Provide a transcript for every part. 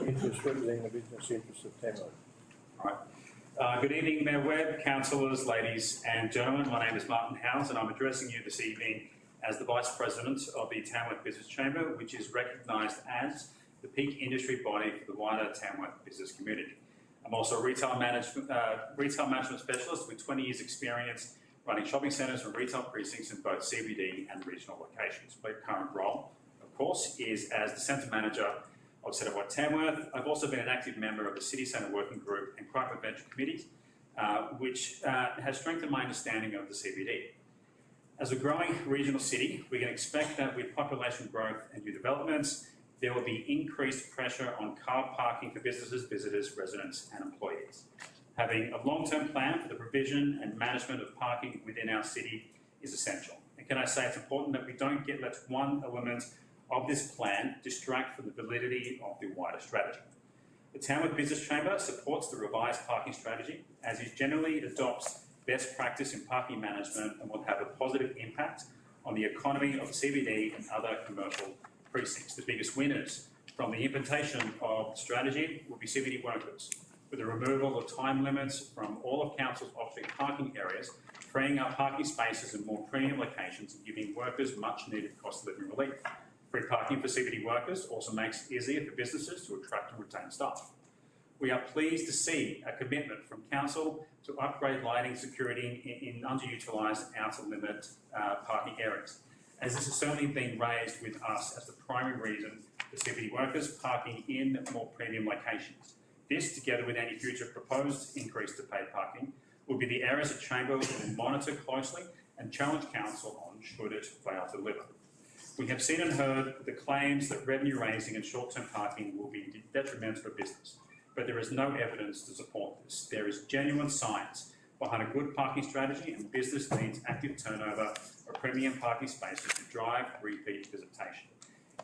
interest representing the business interests of Tamworth. Right. Good evening, Mayor Webb, councillors, ladies and gentlemen. My name is Martin Howes and I'm addressing you this evening as the Vice President of the Tamworth Business Chamber, which is recognised as the peak industry body for the wider Tamworth business community. I'm also a retail management specialist with 20 years experience running shopping centres and retail precincts in both CBD and regional locations. My current role, of course, is as the Centre Manager of Centre White Tamworth. I've also been an active member of the City Centre Working Group and Crime Prevention Committees, which has strengthened my understanding of the CBD. As a growing regional city, we can expect that with population growth and new developments, there will be increased pressure on car parking for businesses, visitors, residents and employees. Having a long-term plan for the provision and management of parking within our city is essential. And can I say it's important that we don't let one element of this plan distract from the validity of the wider strategy. The Tamworth Business Chamber supports the revised parking strategy as it generally adopts best practice in parking management and will have a positive impact on the economy of the CBD and other commercial precincts. The biggest winners from the implementation of the strategy will be CBD workers, with the removal of time limits from all of Council's off-street parking areas, freeing up parking spaces in more premium locations and giving workers much needed cost of living relief. Free parking for CBD workers also makes it easier for businesses to attract and retain staff. We are pleased to see a commitment from Council to upgrade lighting security in underutilised outer limit parking areas, as this has certainly been raised with us as the primary reason for CBD workers parking in more premium locations. This, together with any future proposed increase to paid parking, will be the areas that Chamber will monitor closely and challenge Council on should it fail to deliver. We have seen and heard the claims that revenue raising and short-term parking will be detrimental to business, but there is no evidence to support this. There is genuine science behind a good parking strategy, and business needs active turnover of premium parking spaces to drive repeat visitation.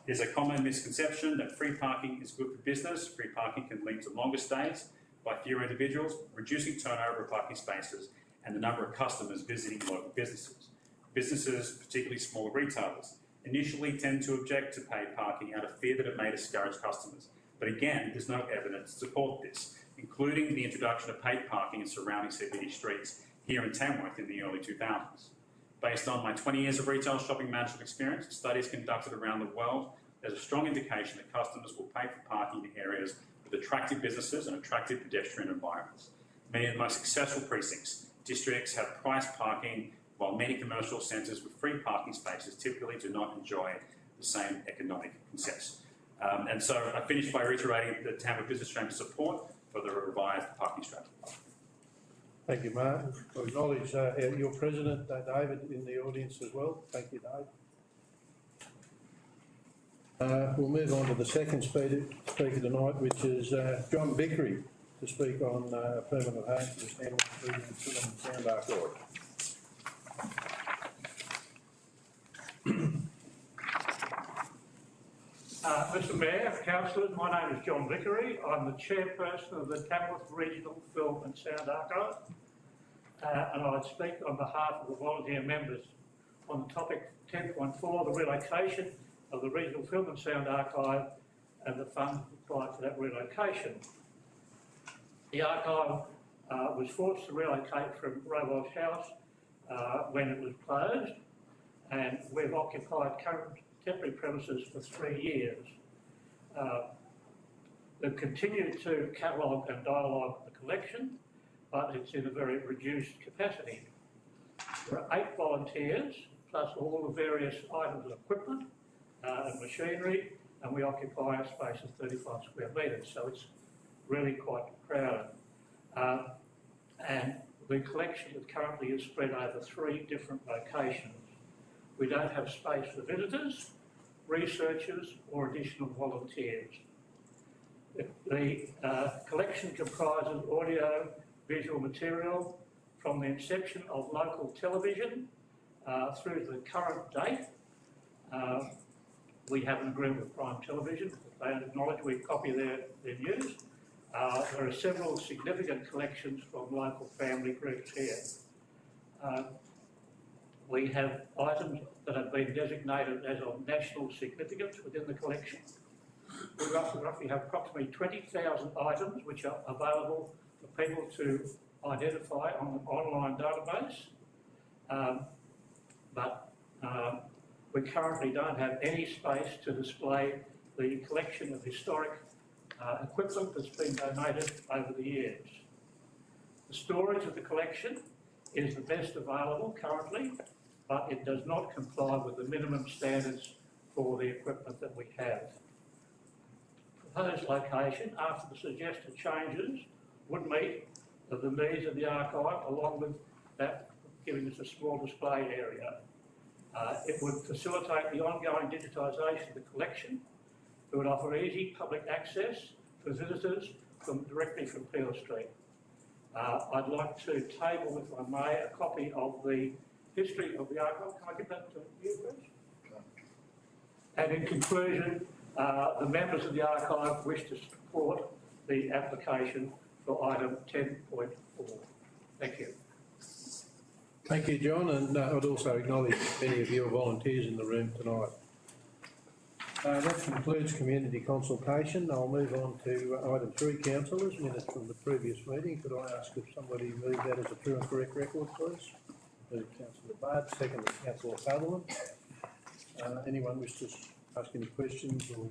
There's a common misconception that free parking is good for business. Free parking can lead to longer stays by fewer individuals, reducing turnover of parking spaces and the number of customers visiting local businesses. Businesses, particularly smaller retailers, initially tend to object to paid parking out of fear that it may discourage customers. But again, there's no evidence to support this, including the introduction of paid parking in surrounding CBD streets here in Tamworth in the early 2000s. Based on my 20 years of retail shopping management experience, studies conducted around the world, there's a strong indication that customers will pay for parking in areas with attractive businesses and attractive pedestrian environments. Many of the most successful districts have priced parking, while many commercial centres with free parking spaces typically do not enjoy the same economic success. And so I finish by reiterating the Tamworth Business Chamber's support for the revised parking strategy. Thank you, Martin. I acknowledge your President, David, in the audience as well. Thank you, Dave. We'll move on to the second speaker tonight, which is John Vickery, to speak on a permanent home for the Tamworth Film and Sound Art Guide. Mr Mayor, councillors, my name is John Vickery. I'm the chairperson of the Tamworth Regional Film and Sound Archive, and I speak on behalf of the volunteer members on the topic 10.4, the relocation of the Regional Film and Sound Archive and the funds applied for that relocation. The archive was forced to relocate from Robo's house when it was closed, and we've occupied current temporary premises for 3 years. They've continued to catalogue and dialogue the collection, but it's in a very reduced capacity. There are 8 volunteers, plus all the various items of equipment and machinery, and we occupy a space of 35 square metres, so it's really quite crowded. And the collection that currently is spread over 3 different locations. We don't have space for visitors, researchers or additional volunteers. The collection comprises audio, visual material from the inception of local television through to the current date. We have an agreement with Prime Television. They acknowledge we copy their news. There are several significant collections from local family groups here. We have items that have been designated as of national significance within the collection. We roughly have approximately 20,000 items which are available for people to identify on an online database. But we currently don't have any space to display the collection of historic equipment that's been donated over the years. The storage of the collection is the best available currently, but it does not comply with the minimum standards for the equipment that we have. Proposed location, after the suggested changes, would meet the needs of the archive, along with that giving us a small display area. It would facilitate the ongoing digitisation of the collection. It would offer easy public access for visitors directly from Peel Street. I'd like to table, if I may, a copy of the history of the archive. Can I give that to you, please? And in conclusion, the members of the archive wish to support the application for item 10.4. Thank you. Thank you, John, and I would also acknowledge many of your volunteers in the room tonight. That concludes community consultation. I'll move on to item 3, councillors, minutes from the previous meeting. Could I ask if somebody move that as a true and correct record, please? Move Councillor Bard, second Councillor Sutherland. Anyone wish to ask any questions or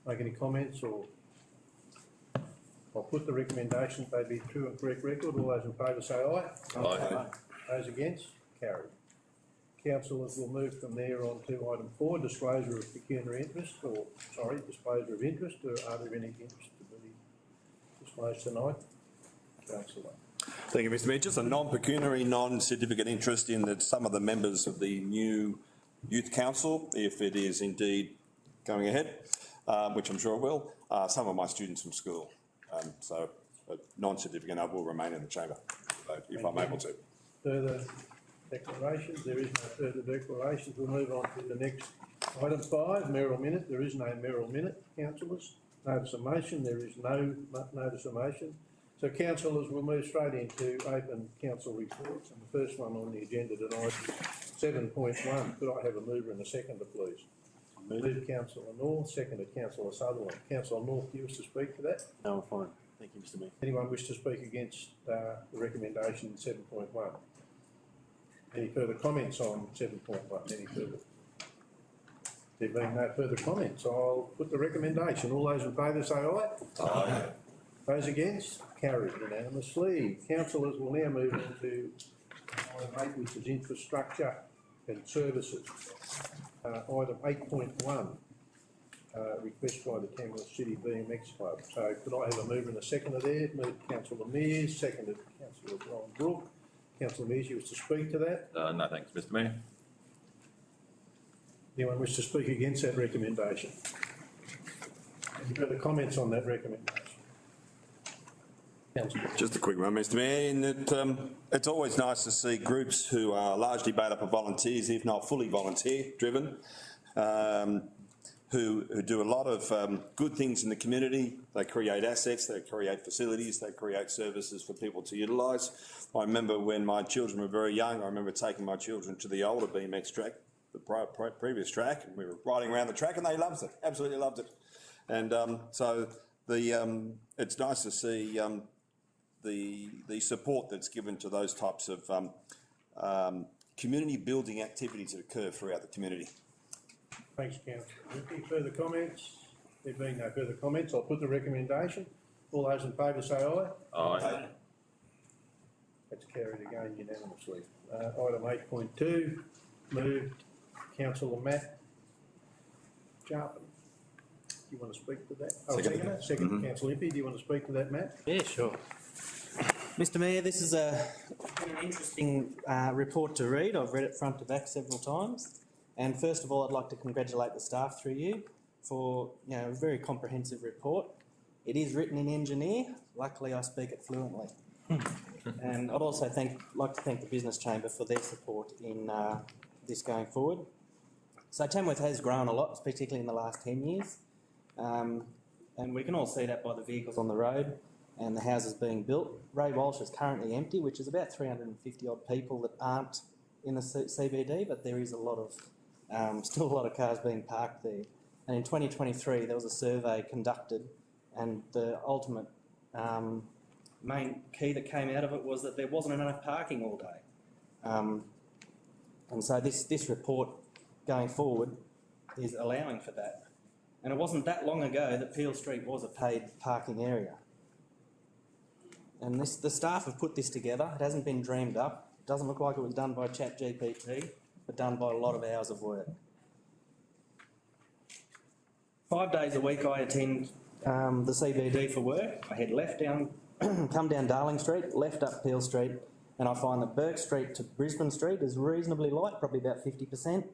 make any comments? Or I'll put the recommendation they be true and correct record. All those in favour say aye. Aye. Those against? Carried. Councillors will move from there on to item 4, disclosure of pecuniary interest, disclosure of interest. Are there any interest to be disclosed tonight? Councillor. Thank you, Mr Mayor. Just a non-pecuniary, non-significant interest in that some of the members of the new Youth Council, if it is indeed going ahead, which I'm sure it will, some of my students from school. So non-significant, I will remain in the chamber if I'm able to. Further declarations? There is no further declarations. We'll move on to the next item 5, mayoral minute. There is no mayoral minute, councillors. Notice of motion. There is no notice of motion. So councillors, we'll move straight into open council reports. And the first one on the agenda tonight is 7.1. Could I have a mover and a seconder, please? Moved Councillor North, seconded Councillor Sutherland. Councillor North, do you wish to speak to that? No, I'm fine. Thank you, Mr Mayor. Anyone wish to speak against the recommendation 7.1? Any further comments on 7.1? Any further? There being no further comments, I'll put the recommendation. All those in favour say aye. Aye. Those against? Carried unanimously. Councillors will now move on to item 8, which is infrastructure and services. Item 8.1, request by the Tamworth City BMX Club. So could I have a mover and a seconder there? Moved Councillor Mears, seconded Councillor Brian Brook. Councillor Mears, you wish to speak to that? No, thanks, Mr Mayor. Anyone wish to speak against that recommendation? Any further comments on that recommendation? Councillor. Just a quick one, Mr Mayor, in that it's always nice to see groups who are largely made up of volunteers, if not fully volunteer-driven, who do a lot of good things in the community. They create assets, they create facilities, they create services for people to utilise. I remember when my children were very young, I remember taking my children to the older BMX track, the previous track, and we were riding around the track and they loved it, absolutely loved it. And so it's nice to see the support that's given to those types of community building activities that occur throughout the community. Thanks, Councillor. Any further comments? There being no further comments, I'll put the recommendation. All those in favour say aye. Aye. That's carried again unanimously. Item 8.2, moved Councillor Matt Jarpin. Do you want to speak to that? Oh, second. Second, Councillor Impey. Do you want to speak to that, Matt? Yeah, sure. Mr Mayor, this is been an interesting report to read. I've read it front to back several times. And first of all, I'd like to congratulate the staff through you for a very comprehensive report. It is written in engineer. Luckily, I speak it fluently. And I'd also like to thank the Business Chamber for their support in this going forward. So Tamworth has grown a lot, particularly in the last 10 years. And we can all see that by the vehicles on the road and the houses being built. Ray Walsh is currently empty, which is about 350 odd people that aren't in the CBD, but there is a lot of, still a lot of cars being parked there. And in 2023, there was a survey conducted, and the ultimate main key that came out of it was that there wasn't enough parking all day. And so this report going forward is allowing for that. And it wasn't that long ago that Peel Street was a paid parking area. And the staff have put this together. It hasn't been dreamed up. It doesn't look like it was done by ChatGPT, but done by a lot of hours of work. 5 days a week I attend the CBD for work. I head left down, come down Darling Street, left up Peel Street, and I find that Burke Street to Brisbane Street is reasonably light, probably about 50%.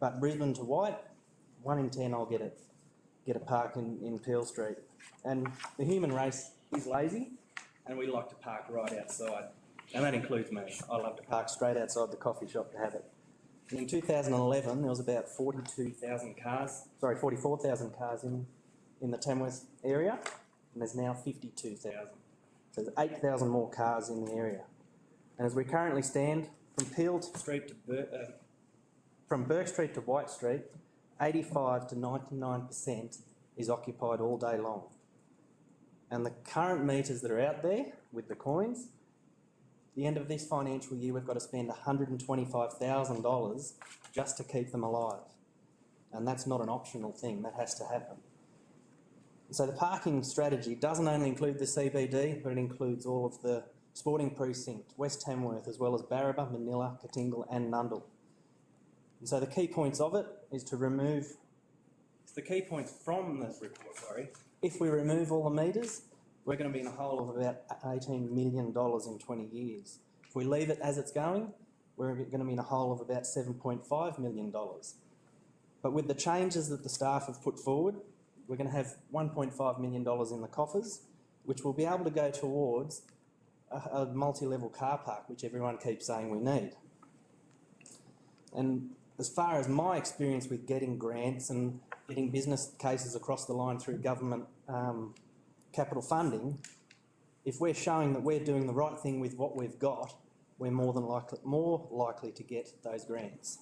But Brisbane to White, 1 in 10 I'll get a park in Peel Street. And the human race is lazy, and we like to park right outside. And that includes me. I love to park straight outside the coffee shop to have it. And in 2011, there was about 44,000 cars in the Tamworth area, and there's now 52,000. So there's 8,000 more cars in the area. And as we currently stand, from Peel Street to from Burke Street to White Street, 85 to 99% is occupied all day long. And the current meters that are out there with the coins, at the end of this financial year, we've got to spend $125,000 just to keep them alive. And that's not an optional thing, that has to happen. So the parking strategy doesn't only include the CBD, but it includes all of the sporting precinct, West Tamworth, as well as Barraba, Manila, Katingal and Nundle. And so the key points of it is to remove, the key points from the report, if we remove all the meters, we're going to be in a hole of about $18 million in 20 years. If we leave it as it's going, we're going to be in a hole of about $7.5 million. But with the changes that the staff have put forward, we're going to have $1.5 million in the coffers, which will be able to go towards a multi-level car park, which everyone keeps saying we need. And as far as my experience with getting grants and getting business cases across the line through government capital funding, if we're showing that we're doing the right thing with what we've got, we're more likely to get those grants.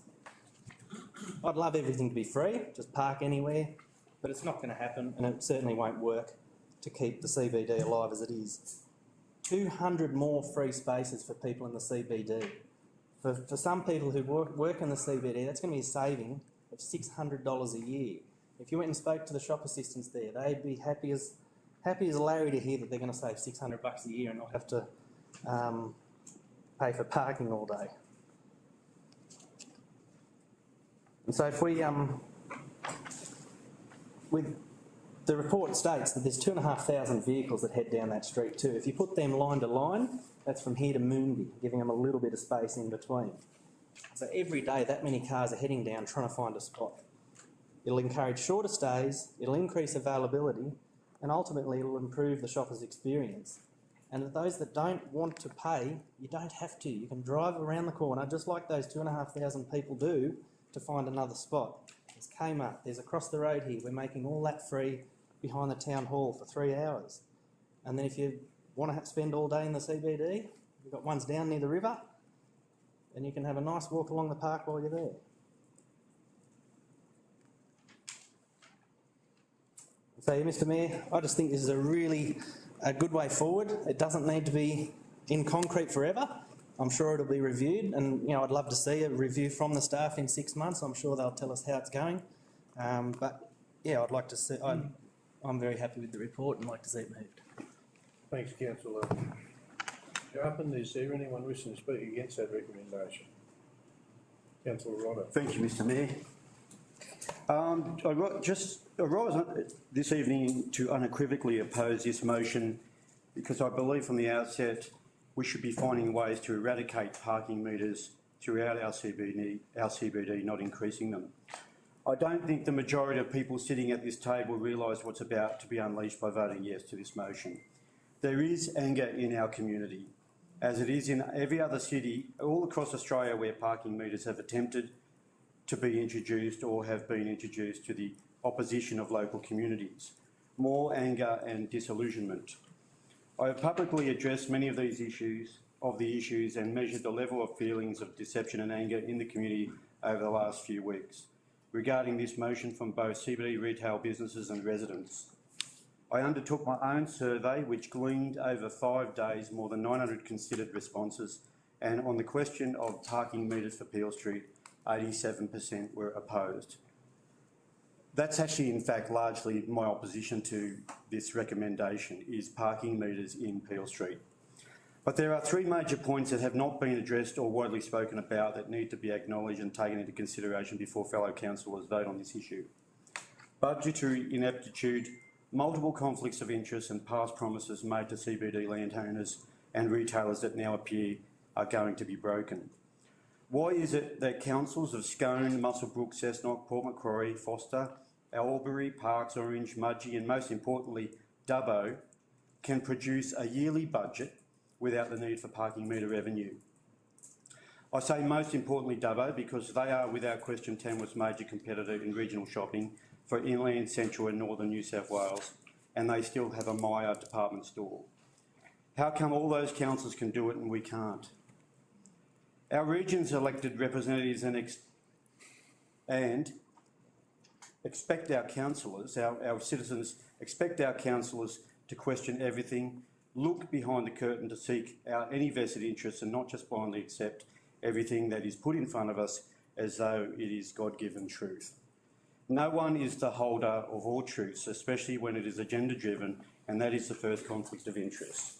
I'd love everything to be free, just park anywhere, but it's not going to happen, and it certainly won't work to keep the CBD alive as it is. 200 more free spaces for people in the CBD. For some people who work in the CBD, that's going to be a saving of $600 a year. If you went and spoke to the shop assistants there, they'd be happy as Larry to hear that they're going to save $600 a year and not have to pay for parking all day. And so if we, the report states that there's 2,500 vehicles that head down that street too. If you put them line to line, that's from here to Moonbi, giving them a little bit of space in between. So every day that many cars are heading down trying to find a spot. It'll encourage shorter stays, it'll increase availability, and ultimately it'll improve the shopper's experience. And those that don't want to pay, you don't have to. You can drive around the corner, just like those 2,500 people do, to find another spot. There's Kmart, there's across the road here. We're making all that free behind the town hall for 3 hours. And then if you want to spend all day in the CBD, we've got ones down near the river, and you can have a nice walk along the park while you're there. So, Mr. Mayor, I just think this is a good way forward. It doesn't need to be in concrete forever. I'm sure it'll be reviewed, and I'd love to see a review from the staff in 6 months. I'm sure they'll tell us how it's going. But yeah, I'd like to see. I'm very happy with the report and like to see it moved. Thanks, Councillor Sharpen. Is there anyone wishing to speak against that recommendation? Councillor Rodder. Thank you, Mr. Mayor. I rise this evening to unequivocally oppose this motion because I believe from the outset we should be finding ways to eradicate parking meters throughout our CBD, not increasing them. I don't think the majority of people sitting at this table realise what's about to be unleashed by voting yes to this motion. There is anger in our community, as it is in every other city all across Australia where parking meters have attempted to be introduced or have been introduced to the opposition of local communities. More anger and disillusionment. I have publicly addressed many of these issues, and measured the level of feelings of deception and anger in the community over the last few weeks. regarding this motion from both CBD retail businesses and residents. I undertook my own survey, which gleaned over 5 days more than 900 considered responses, and on the question of parking metres for Peel Street, 87% were opposed. That's actually, in fact, largely my opposition to this recommendation, is parking metres in Peel Street. But there are 3 major points that have not been addressed or widely spoken about that need to be acknowledged and taken into consideration before fellow councillors vote on this issue. Budgetary ineptitude, multiple conflicts of interest and past promises made to CBD landowners and retailers that now appear are going to be broken. Why is it that councils of Scone, Muswellbrook, Cessnock, Port Macquarie, Foster, Albury, Parks, Orange, Mudgee and most importantly Dubbo can produce a yearly budget without the need for parking metre revenue? I say most importantly Dubbo because they are without question Tamworth's major competitor in regional shopping for inland, central and northern New South Wales, and they still have a Myer department store. How come all those councils can do it and we can't? Our region's elected representatives and expect our councillors, our citizens, expect our councillors to question everything, look behind the curtain to seek out any vested interests and not just blindly accept everything that is put in front of us as though it is God-given truth. No one is the holder of all truths, especially when it is agenda-driven, and that is the first conflict of interest.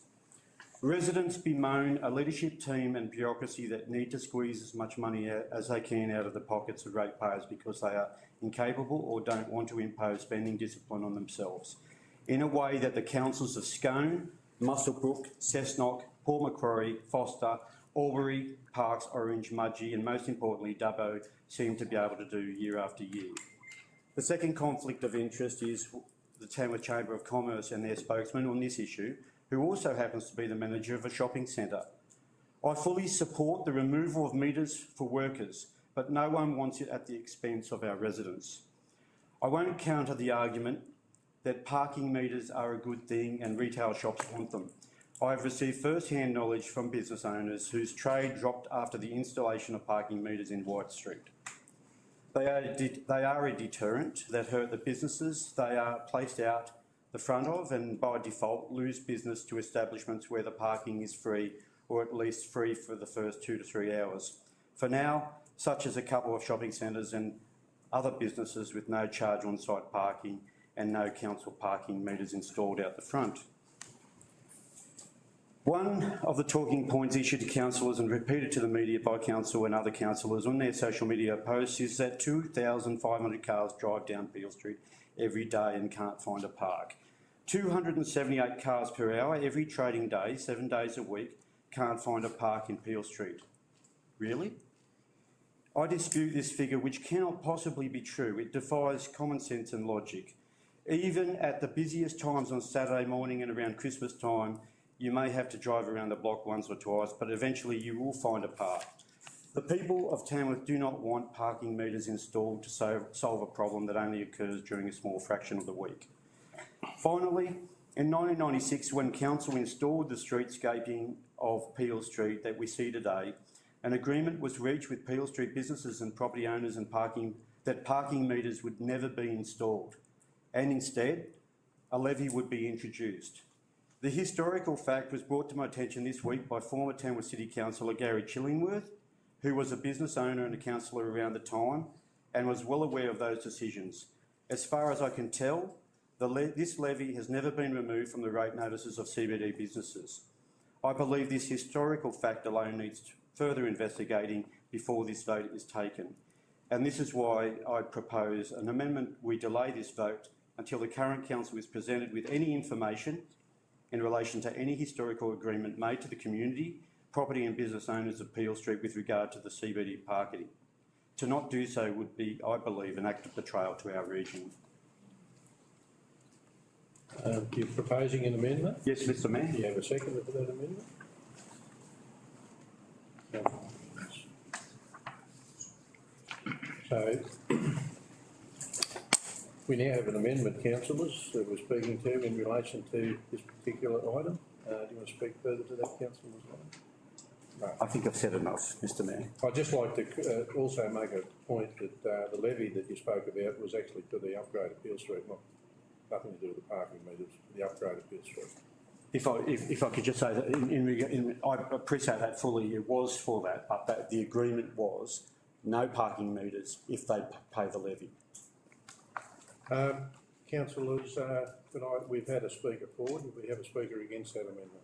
Residents bemoan a leadership team and bureaucracy that need to squeeze as much money as they can out of the pockets of ratepayers because they are incapable or don't want to impose spending discipline on themselves, in a way that the councils of Scone, Muswellbrook, Cessnock, Port Macquarie, Foster, Albury, Parks, Orange, Mudgee and most importantly Dubbo seem to be able to do year after year. The second conflict of interest is the Tamworth Chamber of Commerce and their spokesman on this issue, who also happens to be the manager of a shopping centre. I fully support the removal of metres for workers, but no one wants it at the expense of our residents. I won't counter the argument that parking metres are a good thing and retail shops want them. I have received first-hand knowledge from business owners whose trade dropped after the installation of parking metres in White Street. They are a deterrent that hurt the businesses they are placed out the front of and by default lose business to establishments where the parking is free or at least free for the first 2 to 3 hours. For now, such as a couple of shopping centres and other businesses with no charge on-site parking and no council parking metres installed out the front. One of the talking points issued to councillors and repeated to the media by council and other councillors on their social media posts is that 2,500 cars drive down Peel Street every day and can't find a park. 278 cars per hour every trading day, 7 days a week, can't find a park in Peel Street. Really? I dispute this figure, which cannot possibly be true. It defies common sense and logic. Even at the busiest times on Saturday morning and around Christmas time, you may have to drive around the block once or twice, but eventually you will find a park. The people of Tamworth do not want parking metres installed to solve a problem that only occurs during a small fraction of the week. Finally, in 1996, when Council installed the streetscaping of Peel Street that we see today, an agreement was reached with Peel Street businesses and property owners and that parking metres would never be installed, and instead, a levy would be introduced. The historical fact was brought to my attention this week by former Tamworth City Councillor Gary Chillingworth, who was a business owner and a councillor around the time and was well aware of those decisions. As far as I can tell, this levy has never been removed from the rate notices of CBD businesses. I believe this historical fact alone needs further investigating before this vote is taken. And this is why I propose an amendment. We delay this vote until the current council is presented with any information in relation to any historical agreement made to the community, property and business owners of Peel Street with regard to the CBD parking. To not do so would be, I believe, an act of betrayal to our region. You're proposing an amendment? Yes, Mr Mayor. Do you have a second for that amendment? No. So, we now have an amendment, councillors, that we're speaking to in relation to this particular item. Do you want to speak further to that, councillor? I think I've said enough, Mr Mayor. I'd just like to also make a point that the levy that you spoke about was actually for the upgrade of Peel Street, nothing to do with the parking meters, the upgrade of Peel Street. If I could just say that I appreciate that fully, it was for that, but that the agreement was no parking meters if they pay the levy. Councillors, tonight we've had a speaker forward. Do we have a speaker against that amendment?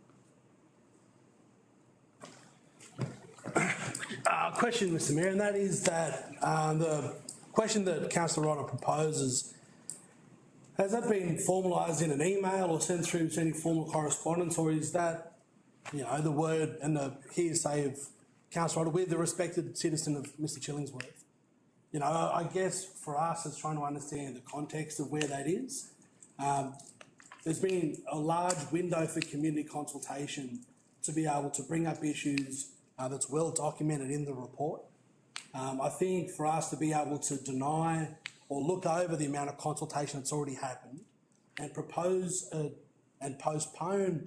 Question, Mr Mayor, and that is that the question that Councillor Rodder proposes, has that been formalised in an email or sent through to any formal correspondence, or is that, you know, the word and the hearsay of Councillor Rodder with the respected citizen of Mr Chillingsworth? You know, I guess for us it's trying to understand the context of where that is. There's been a large window for community consultation to be able to bring up issues that's well documented in the report. I think for us to be able to deny or look over the amount of consultation that's already happened and propose and postpone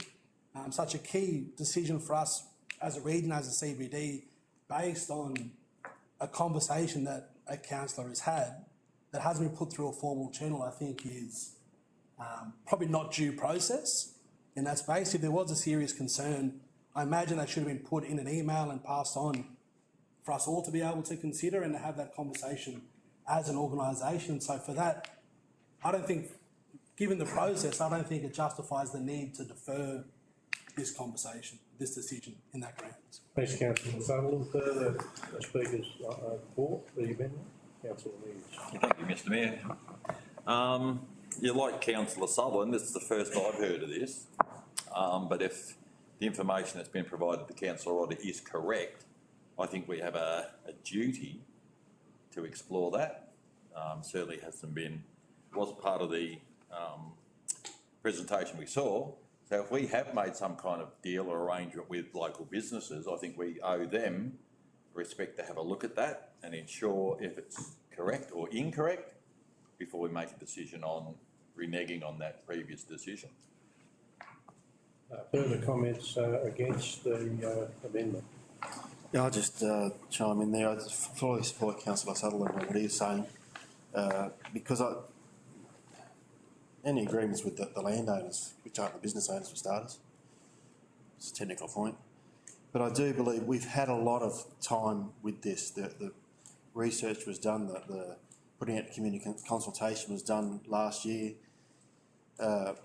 such a key decision for us as a region, as a CBD, based on a conversation that a councillor has had that hasn't been put through a formal channel, I think is probably not due process in that space. If there was a serious concern, I imagine that should have been put in an email and passed on for us all to be able to consider and to have that conversation as an organisation. So for that, I don't think, given the process, I don't think it justifies the need to defer this conversation, this decision in that grounds. Thanks, Councillor Sutherland. Further speakers for the amendment? Councillor Mears. Thank you, Mr Mayor. You're like Councillor Sutherland, this is the first I've heard of this, but if the information that's been provided to Councillor Rodder is correct, I think we have a duty to explore that. Certainly wasn't part of the presentation we saw. So if we have made some kind of deal or arrangement with local businesses, I think we owe them respect to have a look at that and ensure if it's correct or incorrect before we make a decision on reneging on that previous decision. Further comments against the amendment? Yeah, I'll just chime in there. I fully support Councillor Sutherland on what he's saying, because any agreements with the landowners, which aren't the business owners for starters, it's a technical point. But I do believe we've had a lot of time with this. The research was done, the putting out community consultation was done last year.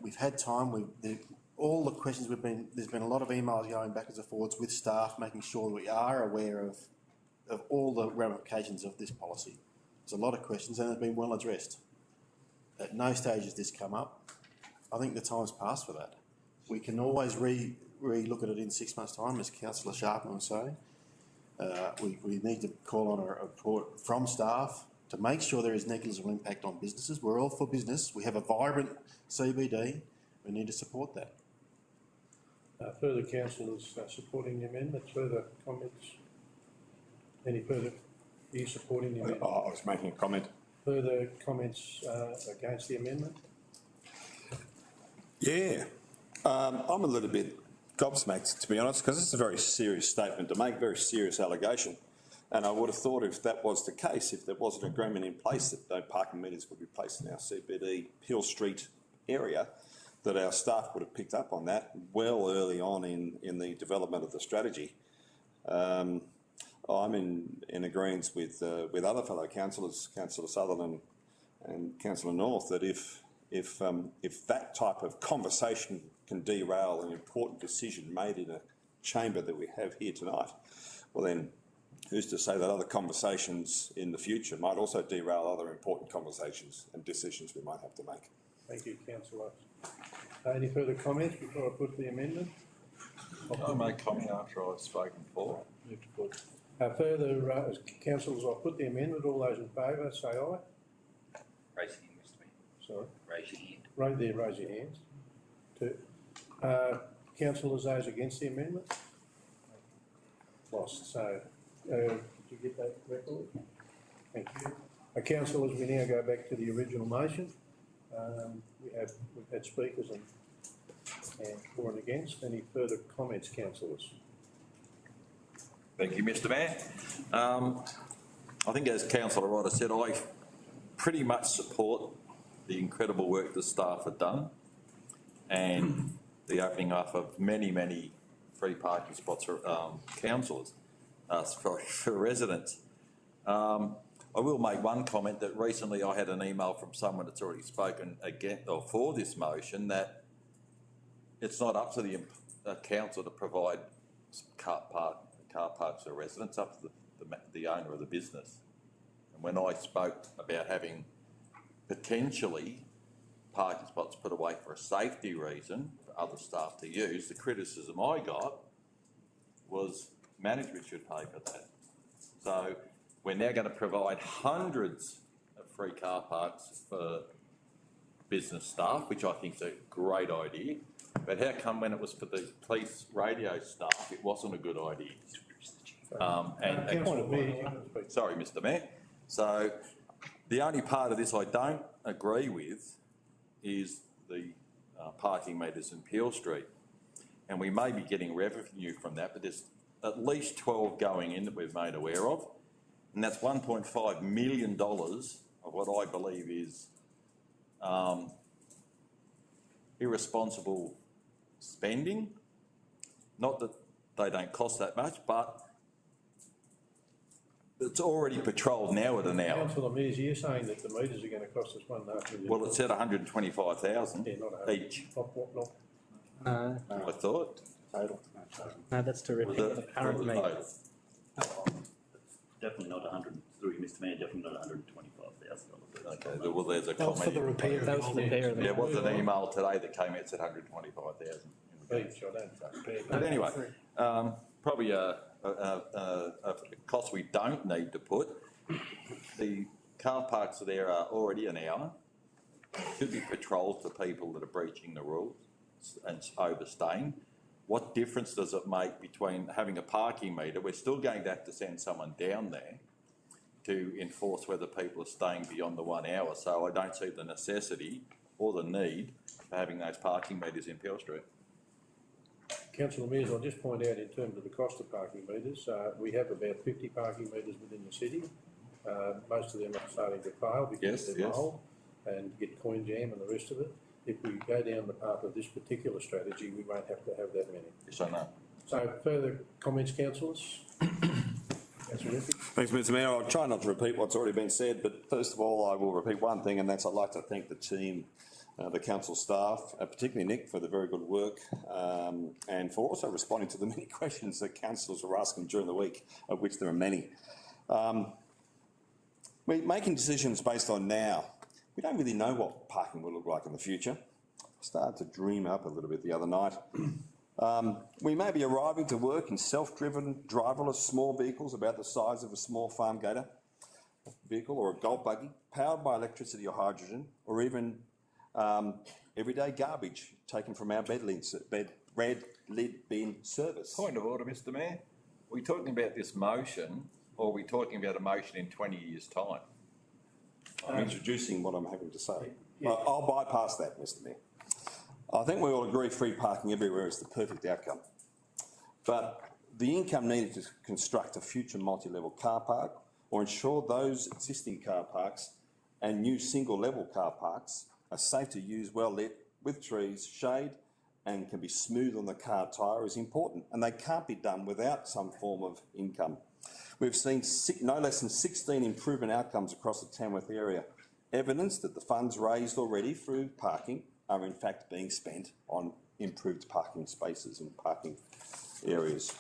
We've had time. All the questions there's been a lot of emails going backwards and forwards with staff, making sure that we are aware of all the ramifications of this policy. There's a lot of questions and they've been well addressed. At no stage has this come up. I think the time's passed for that. We can always re-look at it in 6 months' time, as Councillor Sharpman was saying. We need to call on a report from staff to make sure there is negligible impact on businesses. We're all for business. We have a vibrant CBD. We need to support that. Further councillors supporting the amendment? Further comments? Any further? Are you supporting the amendment? I was making a comment. Further comments against the amendment? Yeah, I'm a little bit gobsmacked, to be honest, because it's a very serious statement to make, very serious allegation. And I would have thought if that was the case, if there was an agreement in place that no parking meters would be placed in our CBD Hill Street area, that our staff would have picked up on that well early on in the development of the strategy. I'm in agreement with other fellow councillors, Councillor Sutherland and Councillor North, that if that type of conversation can derail an important decision made in a chamber that we have here tonight, well then, who's to say that other conversations in the future might also derail other important conversations and decisions we might have to make? Thank you, councillor. Any further comments before I put the amendment? I'll make comment after I've spoken for. Further, councillors, I'll put the amendment. All those in favour, say aye. Raise your hand, Mr Mayor. Sorry. Raise your hand. Right there, raise your hands. Councillors, those against the amendment? Lost. So, did you get that record? Thank you. Councillors, we now go back to the original motion. We've had speakers and for and against. Any further comments, councillors? Thank you, Mr Mayor. I think as Councillor Ryder said, I pretty much support the incredible work the staff have done and the opening up of many, many free parking spots for councillors, for residents. I will make one comment that recently I had an email from someone that's already spoken again or for this motion that it's not up to the council to provide car parks for residents, up to the owner of the business. And when I spoke about having potentially parking spots put away for a safety reason for other staff to use, the criticism I got was management should pay for that. So we're now going to provide hundreds of free car parks for business staff, which I think is a great idea. But how come when it was for the police radio staff, it wasn't a good idea? Sorry, Mr Mayor. So the only part of this I don't agree with is the parking meters in Peel Street. And we may be getting revenue from that, but there's at least 12 going in that we've made aware of. And that's $1.5 million of what I believe is irresponsible spending. Not that they don't cost that much, but it's already patrolled now at an hour. Councillor Mears, you're saying that the meters are going to cost us $1.5 million? Well, it said 125,000 each. Not. No, I thought. Total. no, that's to repeat the current meters. Definitely not 103, Mr Mayor, definitely not $125,000. Okay, well, there's a That was for the comment. repair. That was for the repair of the. There was an email today that came out that said 125,000. Beach, I don't. But anyway, probably a cost we don't need to put. The car parks there are already an hour. Should be patrolled for people that are breaching the rules and overstaying. What difference does it make between having a parking meter? We're still going to have to send someone down there to enforce whether people are staying beyond the 1 hour. So I don't see the necessity or the need for having those parking meters in Peel Street. Councillor Mears, I'll just point out in terms of the cost of parking meters, we have about 50 parking meters within the city. Most of them are starting to fail because they're old and get coin jam and the rest of it. If we go down the path of this particular strategy, we won't have to have that many. Yes, I know. So further comments, councillors? Councillor Rippey? Thanks, Mr Mayor. I'll try not to repeat what's already been said, but first of all, I will repeat one thing, and that's I'd like to thank the team, the council staff, particularly Nick, for the very good work, and for also responding to the many questions that councillors were asking during the week, of which there are many. We're making decisions based on now. We don't really know what parking will look like in the future. I started to dream up a little bit the other night. We may be arriving to work in self-driven, driverless small vehicles about the size of a small farm gator vehicle or a golf buggy, powered by electricity or hydrogen, or even everyday garbage taken from our red lid bin service. Point of order, Mr Mayor. Are we talking about this motion or are we talking about a motion in 20 years' time? I'm introducing what I'm having to say. I'll bypass that, Mr Mayor. I think we all agree free parking everywhere is the perfect outcome. But the income needed to construct a future multi-level car park or ensure those existing car parks and new single-level car parks are safe to use, well lit, with trees, shade, and can be smooth on the car tyre is important, and they can't be done without some form of income. We've seen no less than 16 improvement outcomes across the Tamworth area, evidence that the funds raised already through parking are in fact being spent on improved parking spaces and parking areas.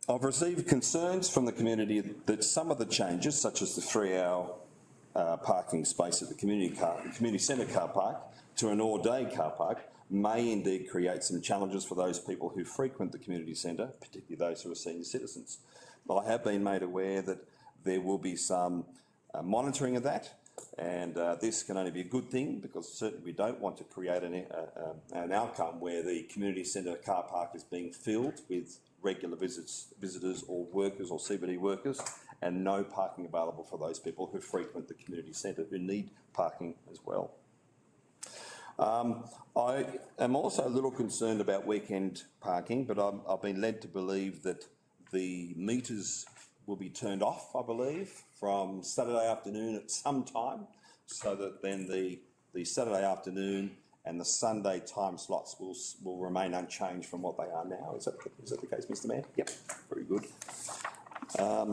I've received concerns from the community that some of the changes, such as the 3-hour parking space at the community centre car park to an all-day car park, may indeed create some challenges for those people who frequent the community centre, particularly those who are senior citizens. I have been made aware that there will be some monitoring of that, and this can only be a good thing because certainly we don't want to create an outcome where the community centre car park is being filled with regular visitors or workers or CBD workers and no parking available for those people who frequent the community centre who need parking as well. I am also a little concerned about weekend parking, but I've been led to believe that the meters will be turned off, I believe, from Saturday afternoon at some time, so that then the Saturday afternoon and the Sunday time slots will remain unchanged from what they are now. Is that the case, Mr. Mayor? Yep, very good. All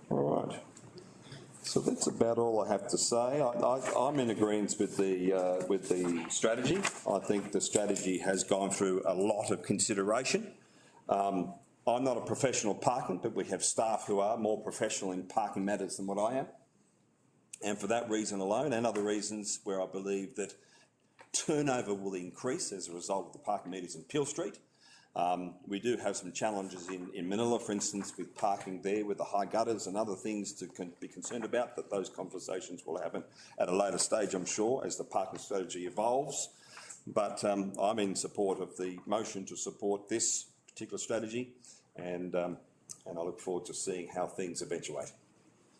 right. So that's about all I have to say. I'm in agreement with the strategy. I think the strategy has gone through a lot of consideration. I'm not a professional parking, but we have staff who are more professional in parking matters than what I am. And for that reason alone, and other reasons where I believe that turnover will increase as a result of the parking meters in Peel Street. We do have some challenges in Manila, for instance, with parking there with the high gutters and other things to be concerned about, but those conversations will happen at a later stage, I'm sure, as the parking strategy evolves. But I'm in support of the motion to support this particular strategy, and I look forward to seeing how things eventuate.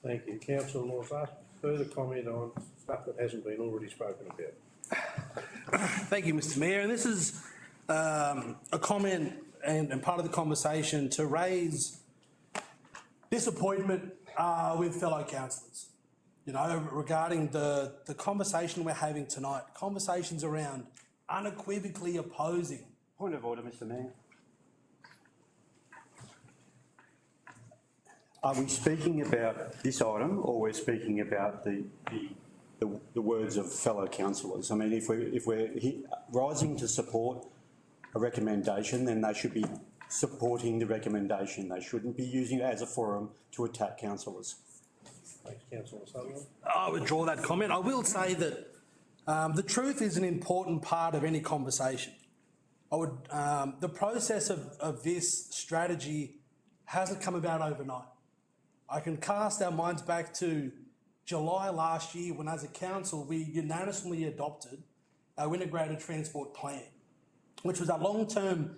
Thank you. Councillor Laws, ask further comment on stuff that hasn't been already spoken about. Thank you, Mr. Mayor. And this is a comment and part of the conversation to raise disappointment with fellow councillors, you know, regarding the conversation we're having tonight, conversations around unequivocally opposing. Point of order, Mr. Mayor. Are we speaking about this item, or we're speaking about the words of fellow councillors? I mean, if we're rising to support a recommendation, then they should be supporting the recommendation. They shouldn't be using it as a forum to attack councillors. Thanks, Councillor Sutherland. I withdraw that comment. I will say that the truth is an important part of any conversation. The process of this strategy hasn't come about overnight. I can cast our minds back to July last year when, as a council, we unanimously adopted our integrated transport plan, which was a long-term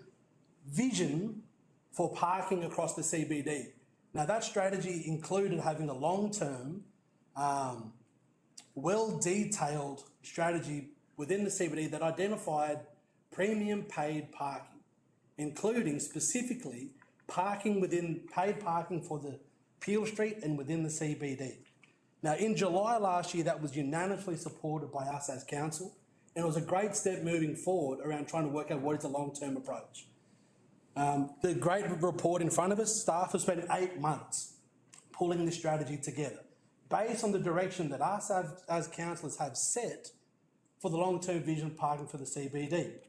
vision for parking across the CBD. Now, that strategy included having a long-term, well-detailed strategy within the CBD that identified premium paid parking, including specifically paid parking for the Peel Street and within the CBD. Now, in July last year, that was unanimously supported by us as council, and it was a great step moving forward around trying to work out what is a long-term approach. The great report in front of us, staff have spent 8 months pulling this strategy together based on the direction that us as councillors have set for the long-term vision of parking for the CBD.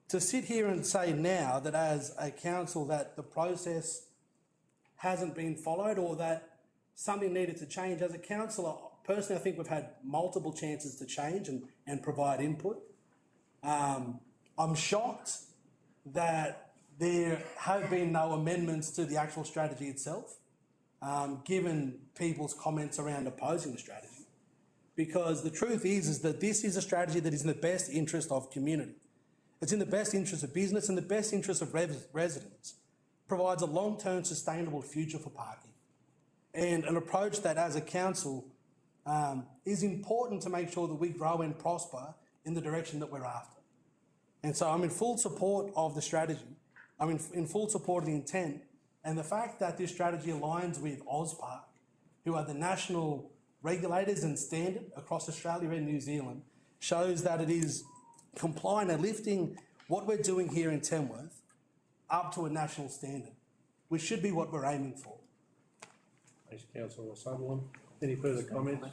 To sit here and say now that as a council that the process hasn't been followed or that something needed to change, as a councillor, personally I think we've had multiple chances to change and provide input. I'm shocked that there have been no amendments to the actual strategy itself, given people's comments around opposing the strategy. Because the truth is that this is a strategy that is in the best interest of community. It's in the best interest of business and the best interest of residents. Provides a long-term sustainable future for parking. And an approach that as a council is important to make sure that we grow and prosper in the direction that we're after. And so I'm in full support of the strategy. I'm in full support of the intent, and the fact that this strategy aligns with AusPark, who are the national regulators and standard across Australia and New Zealand, shows that it is compliant and lifting what we're doing here in Tamworth up to a national standard, which should be what we're aiming for. Thanks, Councillor Sutherland. Any further comments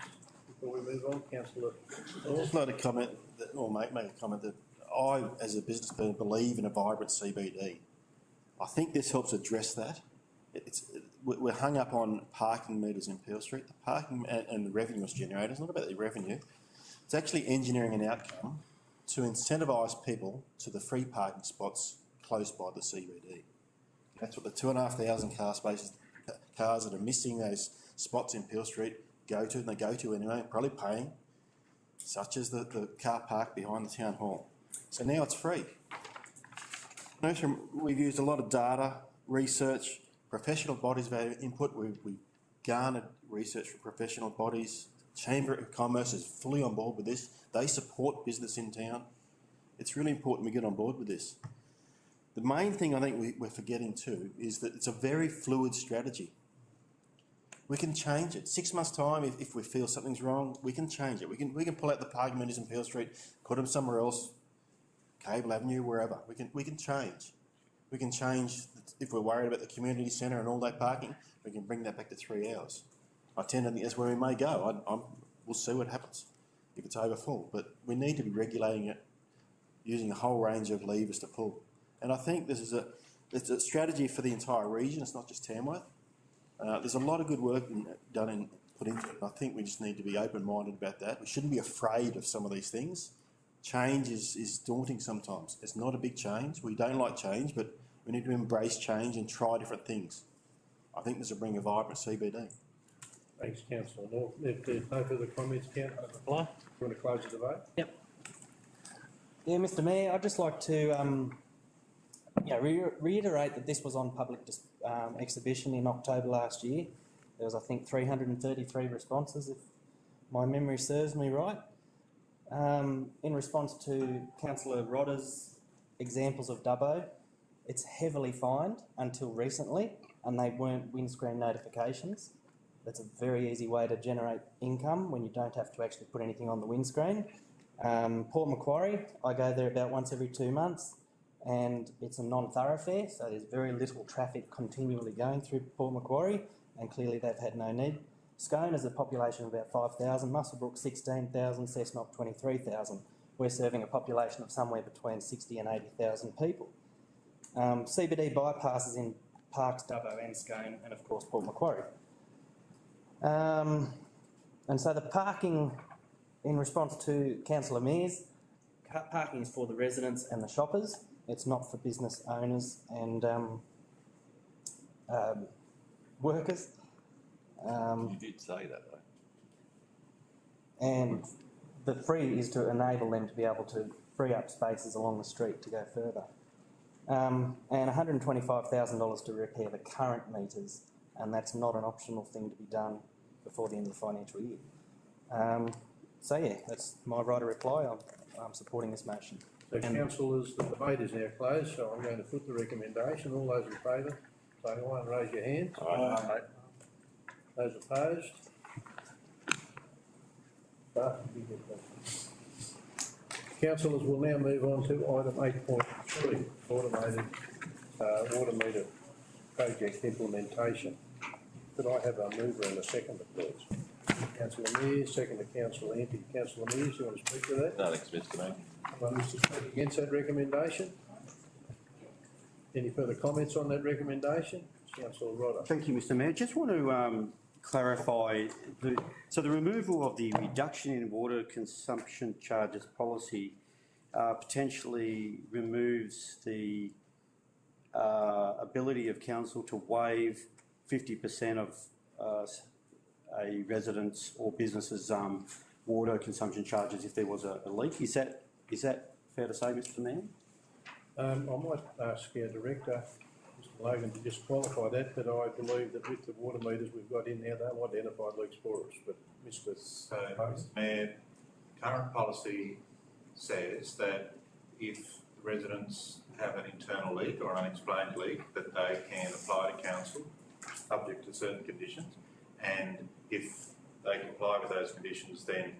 before we move on? Councillor I'd just like to comment that, or make a comment that I, as a businessman, believe in a vibrant CBD. I think this helps address that. We're hung up on parking meters in Peel Street. The parking and the revenue it's generated, it's not about the revenue. It's actually engineering an outcome to incentivise people to the free parking spots close by the CBD. That's what the 2,500 cars that are missing those spots in Peel Street go to, and they go to anyway, probably paying, such as the car park behind the town hall. So now it's free. We've used a lot of data, research, professional bodies of our input. We garnered research from professional bodies. Chamber of Commerce is fully on board with this. They support business in town. It's really important we get on board with this. The main thing I think we're forgetting too is that it's a very fluid strategy. We can change it. 6 months' time, if we feel something's wrong, we can change it. We can pull out the parking meters in Peel Street, put them somewhere else, Cable Avenue, wherever. We can change. We can change, if we're worried about the community centre and all that parking, we can bring that back to 3 hours. I tend to think that's where we may go. We'll see what happens if it's over full. But we need to be regulating it using a whole range of levers to pull. And I think it's a strategy for the entire region. It's not just Tamworth. There's a lot of good work put into it. And I think we just need to be open-minded about that. We shouldn't be afraid of some of these things. Change is daunting sometimes. It's not a big change. We don't like change, but we need to embrace change and try different things. I think this will bring a vibrant CBD. Thanks, councillor North. If there's no further comments, councillor, you want to close the debate? Yep. Yeah, Mr Mayor, I'd just like to reiterate that this was on public exhibition in October last year. There was, I think, 333 responses, if my memory serves me right. In response to Councillor Rodder's examples of Dubbo, it's heavily fined until recently, and they weren't windscreen notifications. That's a very easy way to generate income when you don't have to actually put anything on the windscreen. Port Macquarie, I go there about once every 2 months, and it's a non-thoroughfare, so there's very little traffic continually going through Port Macquarie, and clearly they've had no need. Scone has a population of about 5,000, Muswellbrook 16,000, Cessnock 23,000. We're serving a population of somewhere between 60 and 80,000 people. CBD bypasses in Parks, Dubbo and Scone, and of course Port Macquarie. And so the parking, in response to Councillor Mears, parking is for the residents and the shoppers. It's not for business owners and workers. You did say that though. And the free is to enable them to be able to free up spaces along the street to go further. And $125,000 to repair the current meters, and that's not an optional thing to be done before the end of the financial year. So yeah, that's my right of reply. I'm supporting this motion. So councillors, the debate is now closed, so I'm going to put the recommendation. All those in favour, say aye and raise your hand. Aye. Those opposed? Councillors, will now move on to item 8.3, automated water meter project implementation. Could I have a mover and a seconder, please? Councillor Mears, second to Councillor Ante. Councillor Mears, you want to speak to that? No, thanks, Mr Mayor. Anyone wish to speak against that recommendation? Any further comments on that recommendation? Councillor Rodder. Thank you, Mr Mayor. Just want to clarify, the removal of the reduction in water consumption charges policy potentially removes the ability of council to waive 50% of a resident's or business's water consumption charges if there was a leak. Is that fair to say, Mr Mayor? I might ask our director, Mr Logan, to just qualify that, but I believe that with the water meters we've got in now, they'll identify leaks for us. But Mr. Mr Mayor, current policy says that if residents have an internal leak or unexplained leak, that they can apply to council, subject to certain conditions, and if they comply with those conditions, then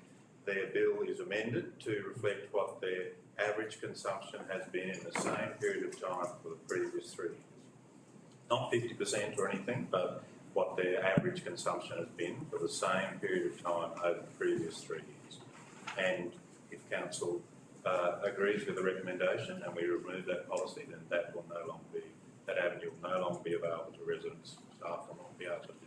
their bill is amended to reflect what their average consumption has been in the same period of time for the previous 3 years. Not 50% or anything, but what their average consumption has been for the same period of time over the previous 3 years. And if council agrees with the recommendation and we remove that policy, then that will no longer be, that avenue will no longer be available to residents. Staff will not be able to do that.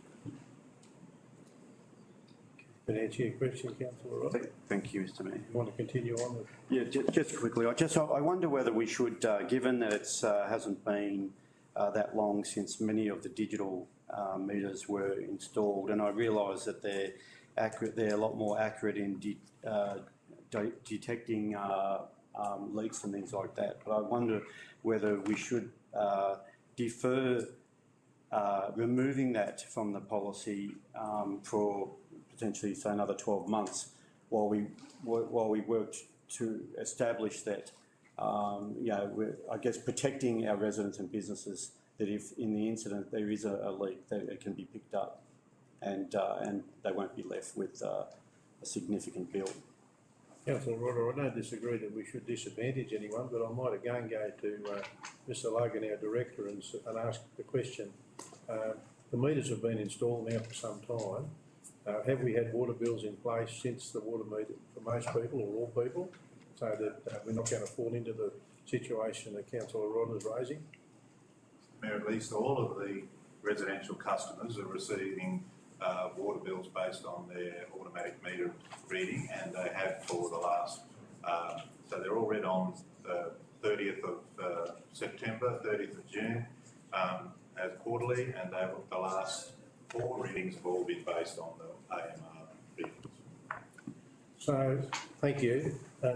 Can I answer your question, Councillor Rodder? Thank you, Mr Mayor. You want to continue on with? Yeah, just quickly. I wonder whether we should, given that it hasn't been that long since many of the digital meters were installed, and I realise that they're a lot more accurate in detecting leaks and things like that. But I wonder whether we should defer removing that from the policy for potentially, say, another 12 months while we worked to establish that, we're, I guess, protecting our residents and businesses, that if in the incident there is a leak, that it can be picked up and they won't be left with a significant bill. Councillor Rodder, I don't disagree that we should disadvantage anyone, but I might again go to Mr Logan, our director, and ask the question. The meters have been installed now for some time. Have we had water bills in place since the water meter for most people or all people, so that we're not going to fall into the situation that Councillor Rodder is raising? Mayor, at least all of the residential customers are receiving water bills based on their automatic meter reading, and they have for the last, so they're all read on the 30th of September, 30th of June, as quarterly, and the last 4 readings have all been based on the AMR readings. So, thank you.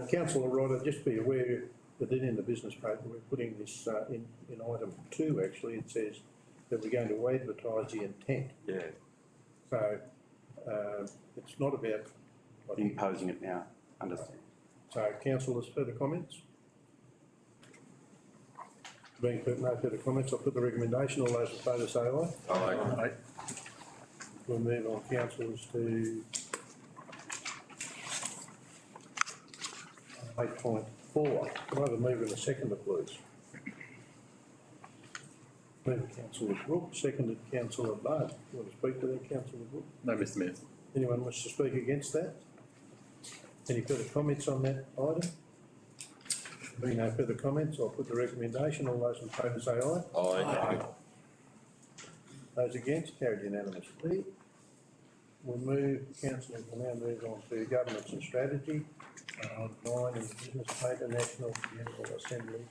Councillor Rodder, just be aware that in the business paper we're putting this in item 2, actually, it says that we're going to advertise the intent. Yeah. So, it's not about imposing it now, understand. So, councillors, further comments? Being put no further comments, I'll put the recommendation. All those in favour say aye. Aye. We'll move on, councillors, to 8.4. Can I have a mover and a seconder, please? Mover Councillor Brooke, seconded Councillor Budd. You want to speak to that, Councillor Brooke? No, Mr Mayor. Anyone wish to speak against that? Any further comments on that item? Being no further comments, I'll put the recommendation. All those in favour say aye. Aye. Those against, carried unanimously. We'll move, councillors will now move on to governance and strategy. 9 in the business paper, National General Assembly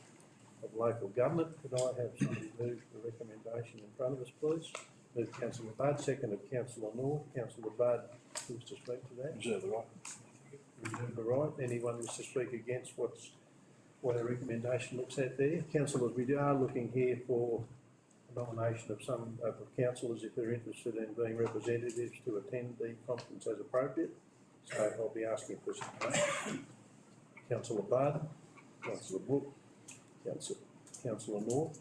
of Local Government. Could I have somebody move the recommendation in front of us, please? Move Councillor Budd, seconded Councillor North. Councillor Budd wish to speak to that. Reserve the right. Reserve the right. Anyone wish to speak against what the recommendation looks at there? Councillors, we are looking here for a nomination of some of the councillors, if they're interested in being representatives, to attend the conference as appropriate. So I'll be asking for some names. Councillor Budd, Councillor Brook, Councillor North.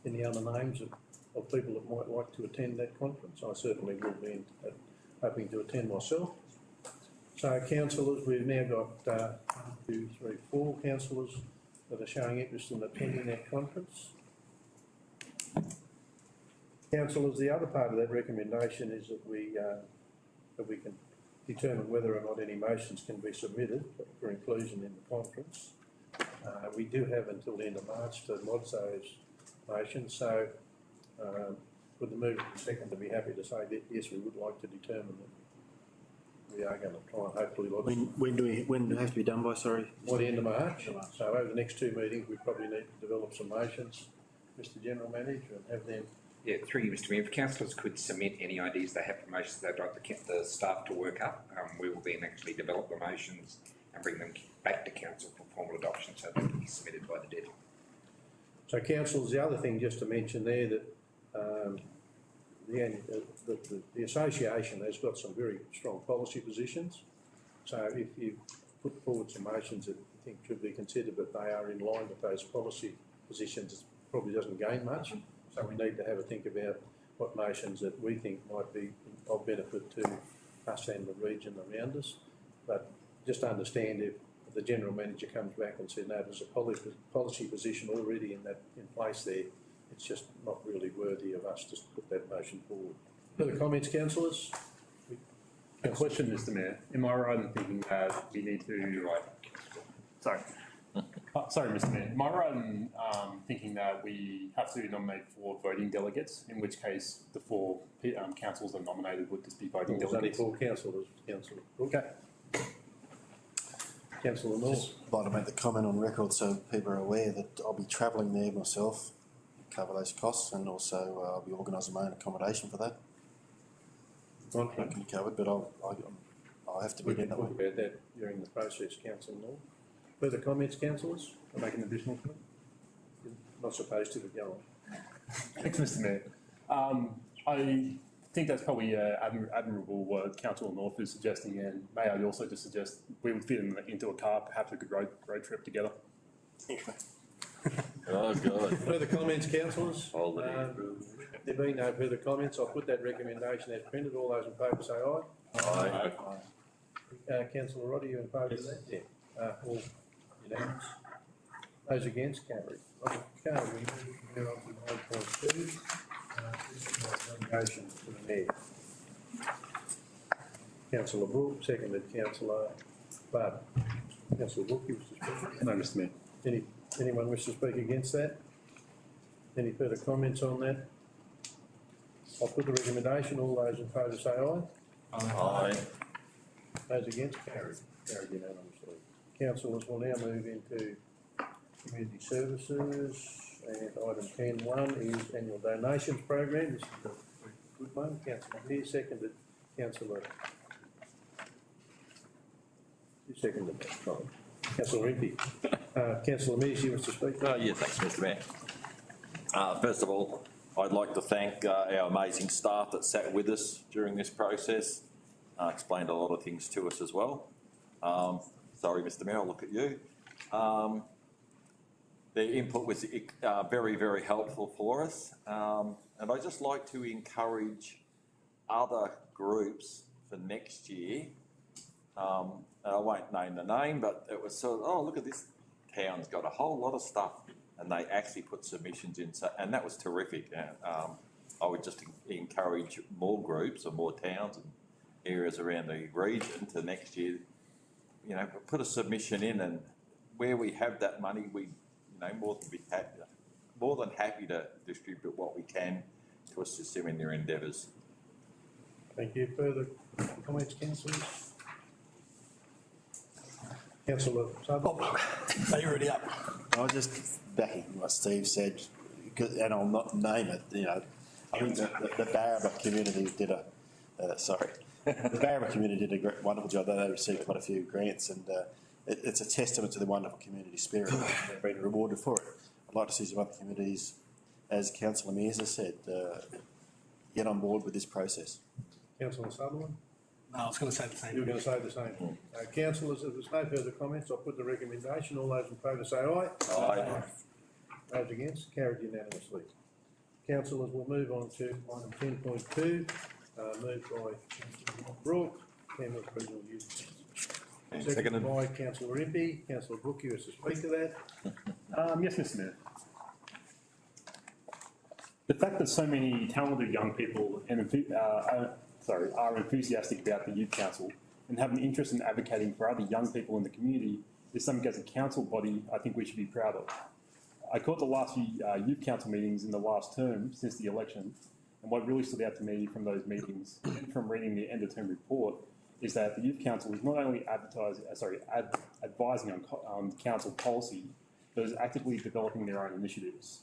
Any other names of people that might like to attend that conference? I certainly will be hoping to attend myself. So councillors, we've now got 1, 2, 3, 4 councillors that are showing interest in attending that conference. Councillors, the other part of that recommendation is that we can determine whether or not any motions can be submitted for inclusion in the conference. We do have until the end of March to lodge those motions, so with the move to the second, to be happy to say that yes, we would like to determine that we are going to try and hopefully lodge. When do it have to be done by, sorry? By the end of March. So over the next 2 meetings, we probably need to develop some motions, Mr General Manager, and have them. Yeah, through you, Mr Mayor, if councillors could submit any ideas they have for motions they'd like the staff to work up, we will then actually develop the motions and bring them back to council for formal adoption so they can be submitted by the deadline. So councillors, the other thing just to mention there that the association has got some very strong policy positions. So if you put forward some motions that you think should be considered, but they are in line with those policy positions, it probably doesn't gain much. So we need to have a think about what motions that we think might be of benefit to us and the region around us. But just understand if the General Manager comes back and says, no, there's a policy position already in place there, it's just not really worthy of us to put that motion forward. Further comments, councillors? A question, Mr Mayor. Am I right in thinking that we need to... Sorry. Sorry, Mr Mayor. Am I right in thinking that we have to nominate 4 voting delegates, in which case the 4 councils that are nominated would just be voting delegates? There's only 4 councillors, Councillor. Okay. Councillor North. Just like to make the comment on record so people are aware that I'll be travelling there myself, cover those costs, and also I'll be organising my own accommodation for that. Not can be covered, but I'll have to be there. We can talk about that during the process, Councillor North. Further comments, councillors? I'll make an additional comment. You're not supposed to, but go on. Thanks, Mr Mayor. I think that's probably admirable what Councillor North is suggesting, and may I also just suggest we would fit into a car, perhaps a good road trip together. Oh, God. Further comments, councillors? Hold it. There being no further comments, I'll put that recommendation as printed. All those in favour say aye. Aye. Councillor Roddy, you in favour of that? Yeah. All unanimous. Those against, carried. Okay, we move on to 9.2. Delegation to the mayor. Councillor Brooke, seconded Councillor Budd. Councillor Brooke, you wish to speak? No, Mr Mayor. Anyone wish to speak against that? Any further comments on that? I'll put the recommendation. All those in favour say aye. Aye. Those against, carried unanimously. Councillors will now move into community services, and item 10.1 is annual donations program. This is a good one. Councillor Pearce, seconded. Councillor. You seconded that, fine. Councillor Impey. Councillor Mears, you wish to speak? Yeah, thanks, Mr Mayor. First of all, I'd like to thank our amazing staff that sat with us during this process, explained a lot of things to us as well. Sorry, Mr Mayor, I'll look at you. Their input was very, very helpful for us. And I'd just like to encourage other groups for next year. I won't name the name, but it was sort of, oh, look at this town's got a whole lot of stuff, and they actually put submissions in, and that was terrific. I would just encourage more groups or more towns and areas around the region to next year, you know, put a submission in, and where we have that money, we, you know, more than happy to distribute what we can to assist them in their endeavours. Thank you. Further comments, councillors? Councillor Sutherland. Are you already up? I was just backing what Steve said, and I'll not name it, you know, I think the Barraba community did the Barraba community did a wonderful job. They received quite a few grants, and it's a testament to the wonderful community spirit. They've been rewarded for it. I'd like to see some other communities, as Councillor Mears has said, get on board with this process. Councillor Sutherland? No, I was going to say the same. You were going to say the same. Councillors, if there's no further comments, I'll put the recommendation. All those in favour say aye. Aye. Those against, carried unanimously. Councillors, we'll move on to item 10.2, moved by Councillor Brooke, Canberra Regional Youth. Seconded by Councillor Impey. Councillor Brooke, you wish to speak to that? Yes, Mr Mayor. The fact that so many talented young people are enthusiastic about the Youth Council and have an interest in advocating for other young people in the community is something as a council body I think we should be proud of. I caught the last few Youth Council meetings in the last term since the election, and what really stood out to me from those meetings and from reading the end of term report is that the Youth Council is not only advising on council policy, but is actively developing their own initiatives.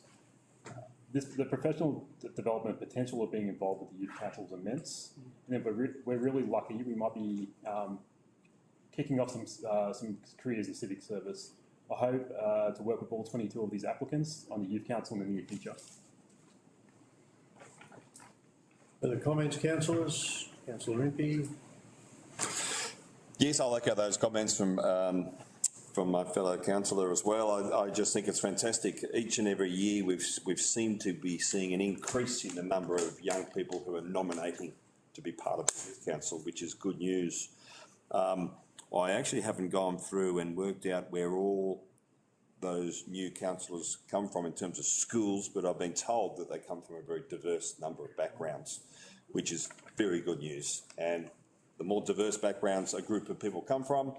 The professional development potential of being involved with the Youth Council is immense, and if we're really lucky, we might be kicking off some careers in civic service. I hope to work with all 22 of these applicants on the Youth Council in the near future. Further comments, councillors? Councillor Impey. Yes, I'll echo those comments from my fellow councillor as well. I just think it's fantastic. Each and every year we've seemed to be seeing an increase in the number of young people who are nominating to be part of the Youth Council, which is good news. I actually haven't gone through and worked out where all those new councillors come from in terms of schools, but I've been told that they come from a very diverse number of backgrounds, which is very good news. And the more diverse backgrounds a group of people come from,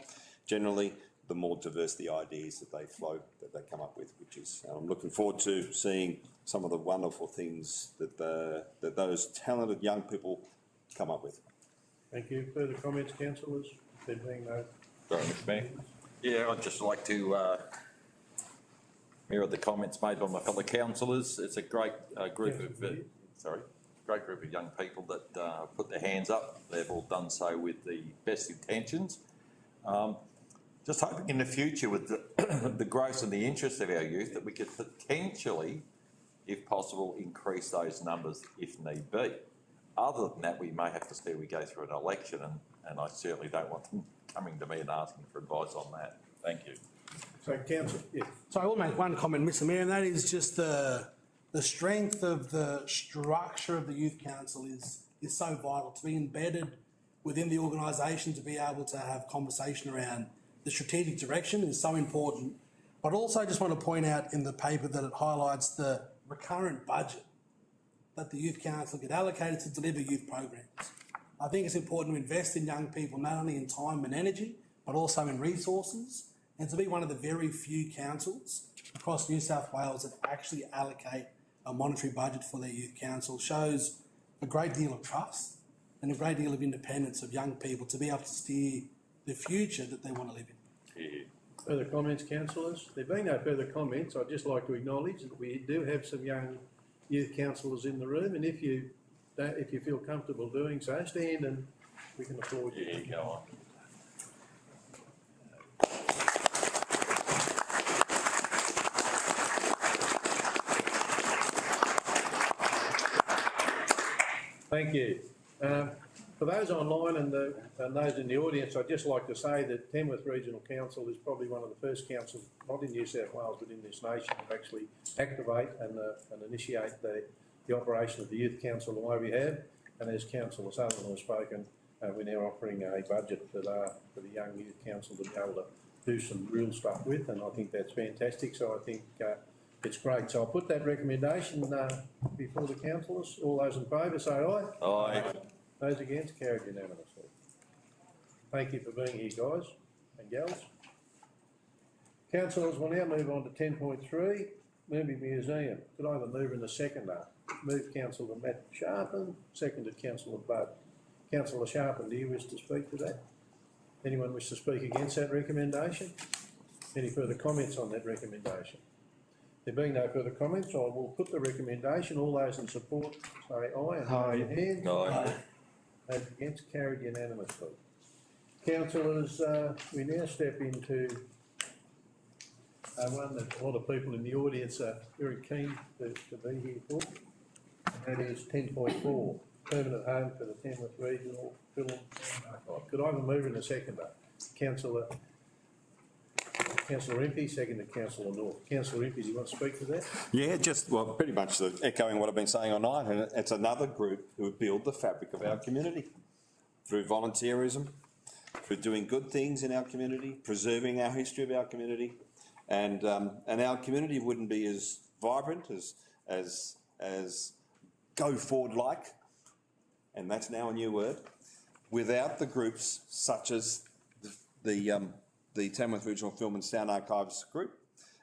generally, the more diverse the ideas that they come up with, which is, I'm looking forward to seeing some of the wonderful things that those talented young people come up with. Thank you. Further comments, councillors? There being no... Sorry, Mr Mayor. Yeah, I'd just like to mirror the comments made by my fellow councillors. It's a great group of young people that put their hands up. They've all done so with the best intentions. Just hoping in the future with the growth and the interest of our youth that we could potentially if possible, increase those numbers if need be. Other than that, we may have to see we go through an election, and I certainly don't want them coming to me and asking for advice on that. Thank you. So, councillor, yes. So I will make one comment, Mr Mayor, and that is just the strength of the structure of the Youth Council is so vital, to be embedded within the organisation, to be able to have conversation around the strategic direction is so important. But also just want to point out in the paper that it highlights the recurrent budget that the Youth Council get allocated to deliver youth programs. I think it's important to invest in young people, not only in time and energy, but also in resources, and to be one of the very few councils across New South Wales that actually allocate a monetary budget for their youth council shows a great deal of trust and a great deal of independence of young people to be able to steer the future that they want to live in. Yeah. Further comments, councillors? There being no further comments, I'd just like to acknowledge that we do have some young youth councillors in the room, and if you feel comfortable doing so, stand and we can applaud you. Yeah, go on. Thank you. For those online and those in the audience, I'd just like to say that Tamworth Regional Council is probably one of the first councils, not in New South Wales, but in this nation, to actually activate and initiate the operation of the Youth Council the way we have. And as Councillor Sutherland has spoken, we're now offering a budget for the Young Youth Council to be able to do some real stuff with, and I think that's fantastic. So I think it's great. So I'll put that recommendation before the councillors. All those in favour say aye. Aye. Those against, carried unanimously. Thank you for being here, guys and gals. Councillors, we'll now move on to 10.3, Movie Museum. Could I have a mover and a seconder? Move Councillor Matt Sharpen, seconded Councillor Budd. Councillor Sharpen, do you wish to speak to that? Anyone wish to speak against that recommendation? Any further comments on that recommendation? There being no further comments, I will put the recommendation. All those in support say aye and raise your hands. Aye. Those against, carried unanimously. Councillors, we now step into one that a lot of people in the audience are very keen to be here for, and that is 10.4, Permanent Home for the Tamworth Regional Film Archive. Could I have a mover and a seconder? Councillor Impey, seconded Councillor North. Councillor Impey, do you want to speak to that? Yeah, pretty much echoing what I've been saying all night, and it's another group who build the fabric of our community through volunteerism, through doing good things in our community, preserving our history of our community, and our community wouldn't be as vibrant, as go forward like, and that's now a new word, without the groups such as the Tamworth Regional Film and Sound Archives group,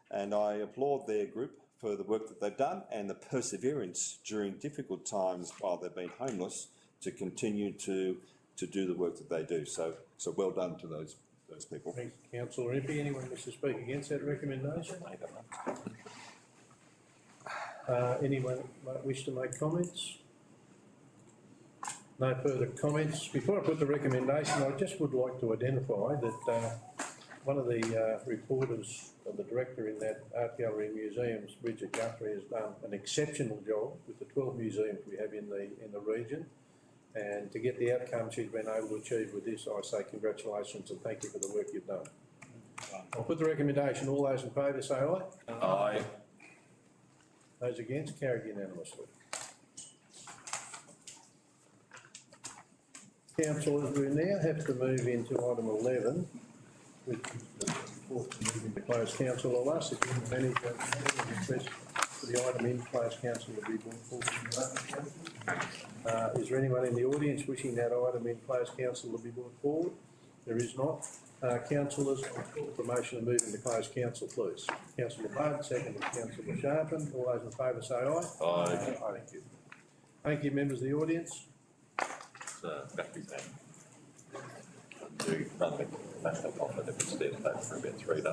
and I applaud their group for the work that they've done and the perseverance during difficult times while they've been homeless to continue to do the work that they do. So well done to those people. Thanks, Councillor Impey. Anyone wish to speak against that recommendation? Anyone wish to make comments? No further comments. Before I put the recommendation, I just would like to identify that one of the reporters, the director in that art gallery and museums, Bridget Guthrie, has done an exceptional job with the 12 museums we have in the region. And to get the outcome she's been able to achieve with this, I say congratulations and thank you for the work you've done. I'll put the recommendation. All those in favour say aye. Aye. Those against, carried unanimously. Councillors, we now have to move into item 11, which is the report to move into closed council. I'll ask the General Manager to request for the item in closed council to be brought forward. Is there anyone in the audience wishing that item in closed council to be brought forward? There is not. Councillors, I'll call for motion to move into closed council, please. Councillor Budd, seconded Councillor Sharpen. All those in favour say aye. Aye. Thank you. Thank you, members of the audience. Battery's out. Do nothing. That's the profit if it's stayed for about 3 days.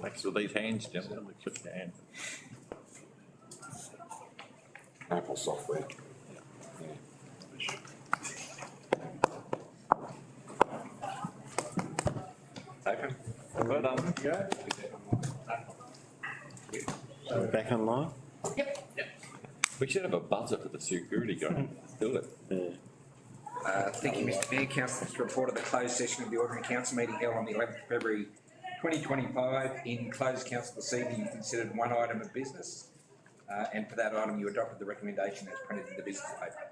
Thanks for these hands, gentlemen. Put your hand. Apple software. Open. Well done. Go. Back online? We should have a buzzer for the security guy. Do it. Thank you, Mr Mayor. Councillors reported the closed session of the ordinary council meeting held on the 11th of February 2025. In closed council this evening, you considered one item of business, and for that item, you adopted the recommendation as printed in the business paper.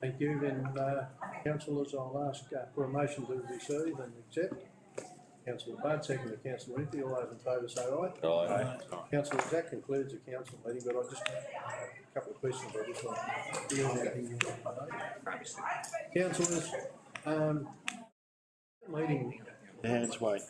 Thank you. Then, councillors, I'll ask for a motion to receive and accept. Councillor Budd, second to Councillor Winfrey. All those in favour say aye. Aye. Councillors, that concludes the council meeting, but I just have a couple of questions I just want to hear anything you want to know. Councillors, meeting Hands, wait.